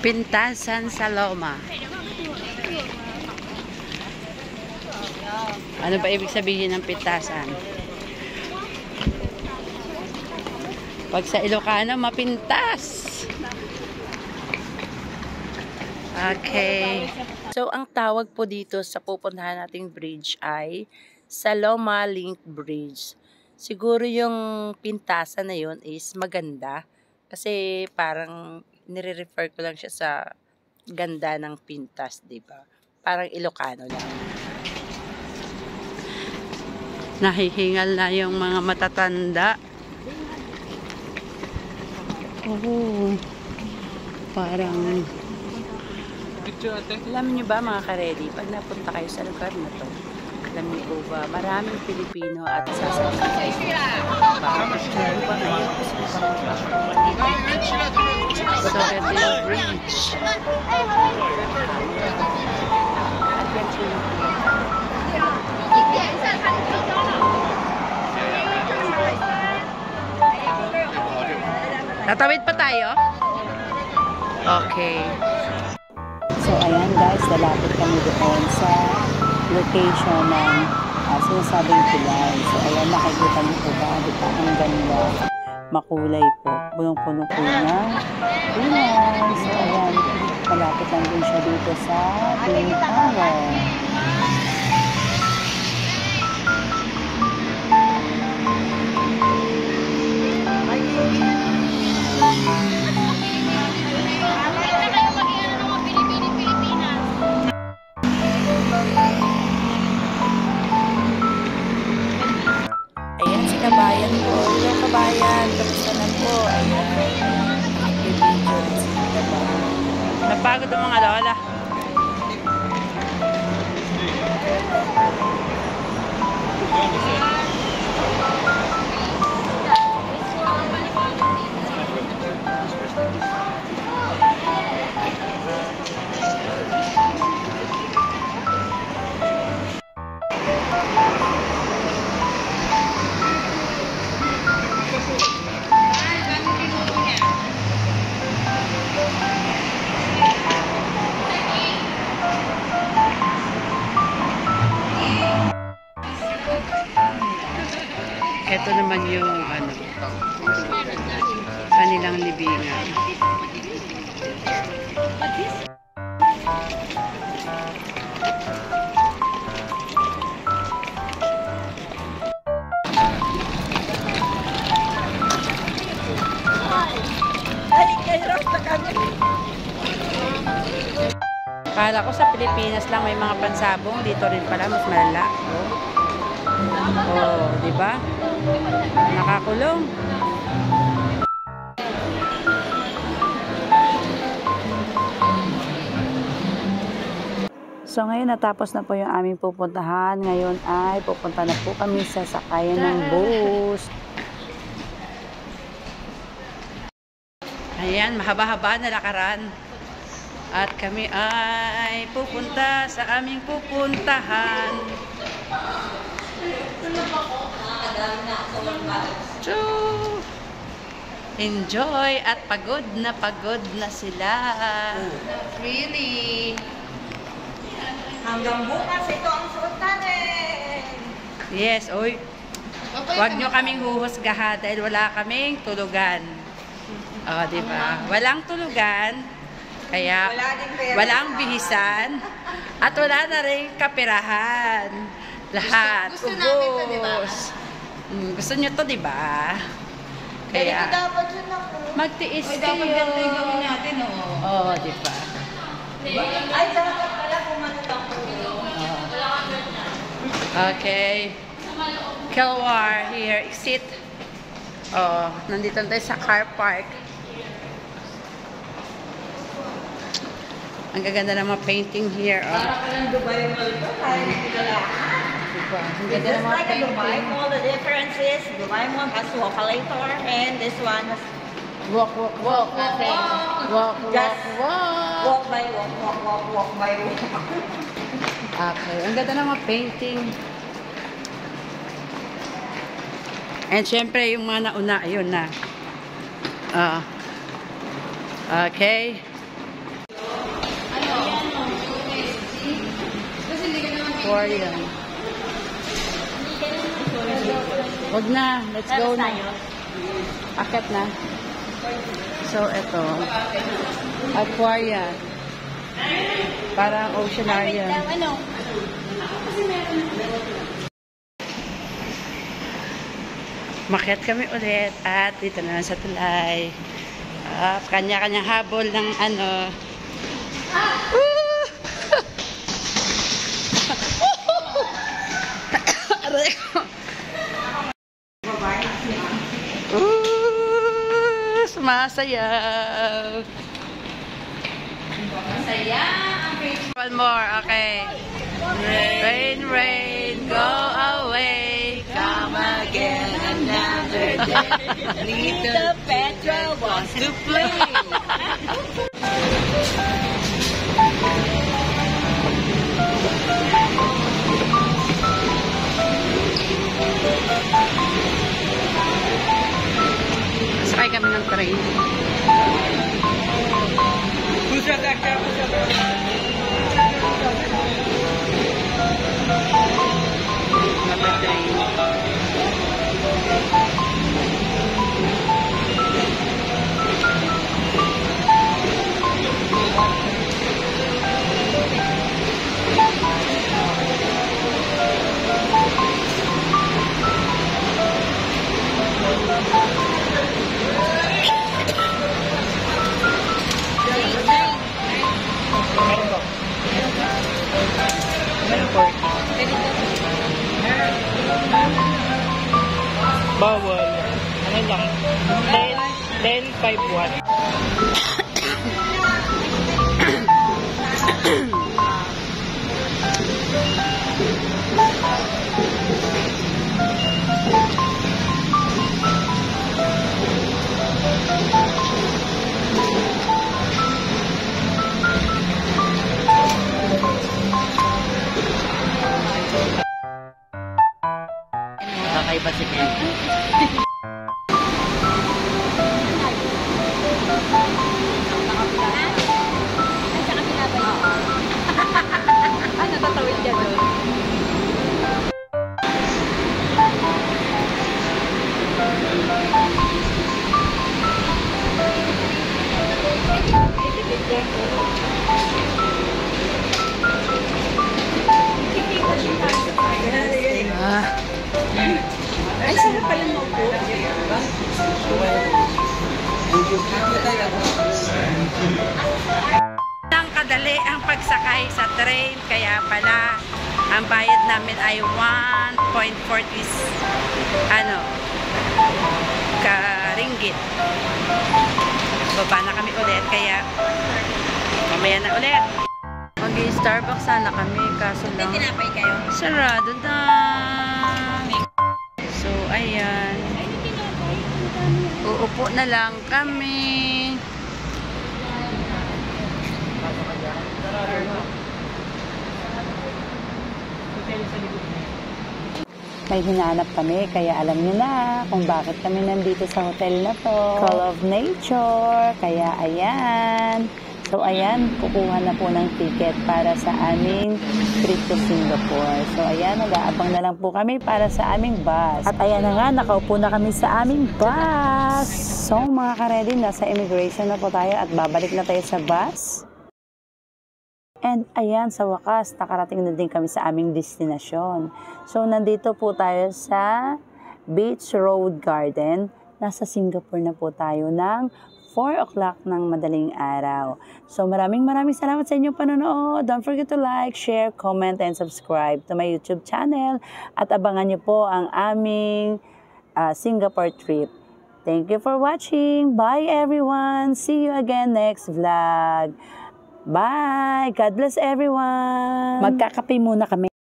Pintasan sa Loma. Ano ba ibig sabihin ng pintasan? Pag sa Ilocano, mapintas. Okay. So, ang tawag po dito sa pupuntahan nating bridge ay Saloma Link Bridge. Siguro yung pintasan na yun is maganda. Kasi parang nire-refer ko lang siya sa ganda ng pintas, diba? Parang Ilocano lang. Nahihingal na yung mga matatanda. Oh, parang alam niyo ba mga karedy, pag napunta kayo sa lugar na to, alam niyo po ba, maraming Pilipino at sasabihin kayo. So, ito yung bridge. At yan po yung tatawid pa tayo? Okay. So, ayan guys, lalapit kami doon sa location ng sinasabing tulay. So, ayan, nakikita niyo po ba? Dito ang ganda. Makulay po. Punong-puno po na tulay. So, ayan, malapit lang din siya dito sa Twin Tower. Ayan si kabayan po. Hello kabayan. Kamusta na po? Ayan. Napagod ang mga lola. Ito naman yung ano, kanilang libingan. Kala ko sa Pilipinas lang may mga pansabong, dito rin pala mas malala. Oh, di ba? Nakakulong. So ngayon natapos na po yung aming pupuntahan. Ngayon ay pupunta na po kami sa sakayan ng bus. Ayan, mahaba-haba na lakaran. At kami ay pupunta sa aming pupuntahan. Choo! Enjoy at pagod na sila. Really? Hanggang bukas ito ang suot natin. Yes, oy. Huwag nyo kaming huhusgahan dahil wala kaming tulugan. Oh, di ba? Walang tulugan, kaya walang bihisan, at wala na rin kapirahan. Lahat. Gusto namin ito, di ba? Gusto nyo to, di ba? Kaya, dapat yun ako. magtiis Dapat kayo. ganito yung gawin natin, oh. Oh, di ba? Ay, dapat pala pumanot ako. Okay. Kelwar here. Exit. Oh, nandito tayo sa car park. Ang gaganda ng mga painting here. Oh. Para ka ng Dubai Mall ito, kaya nagkilala. Diba? Ang It's ganda ng just mga like a Dubai painting. Mall. The difference is Dubai Mall has walk-a-lator and this one has Walk. nothing. Just Walk. walk by walk, walk by walk. Okay. Ang ganda ng mga painting. And syempre, yung mga nauna, ayun na. Okay. aquarium. Huwag na. Let's go na. Akit na. So, ito. Aquarium. Parang oceanarium. Makiat kami ulit at dito na lang sa tulay. Kanya-kanyang habol ng ano. Sumasayaw. One more, okay. Rain, rain, go away. Come again another day. Little Petra wants to play. Sakay kami ng train. Bawal. Ano lang? 10, 5 watt. Kakaiba si Ken. Natatawid ka doon. Ay, sila pala maupo. Ang kadali ang pagsakay sa train, kaya pala ang bayad namin ay 1.40 ka-ringgit. Baba na kami ulit, kaya mamaya na ulit. Mag-Starbucks sana kami, kaso lang Tinapay kayo? sarado na. So, ayan. Uupo na lang kami. May hinanap kami, kaya alam niyo na kung bakit kami nandito sa hotel na to. Call of Nature. Kaya ayan. So ayan, kukuha na po ng ticket para sa aming trip to Singapore. So ayan, nag-aabang na lang po kami para sa aming bus. At ayan na nga, nakaupo na kami sa aming bus. So mga ka-ready, nasa immigration na po tayo at babalik na tayo sa bus. And ayan, sa wakas, nakarating na din kami sa aming destinasyon. So, nandito po tayo sa Beach Road Garden. Nasa Singapore na po tayo ng 4 o'clock ng madaling araw. So, maraming salamat sa inyong panonood. Don't forget to like, share, comment, and subscribe to my YouTube channel. At abangan niyo po ang aming Singapore trip. Thank you for watching. Bye, everyone. See you again next vlog. Bye! God bless everyone! Magkakape muna kami.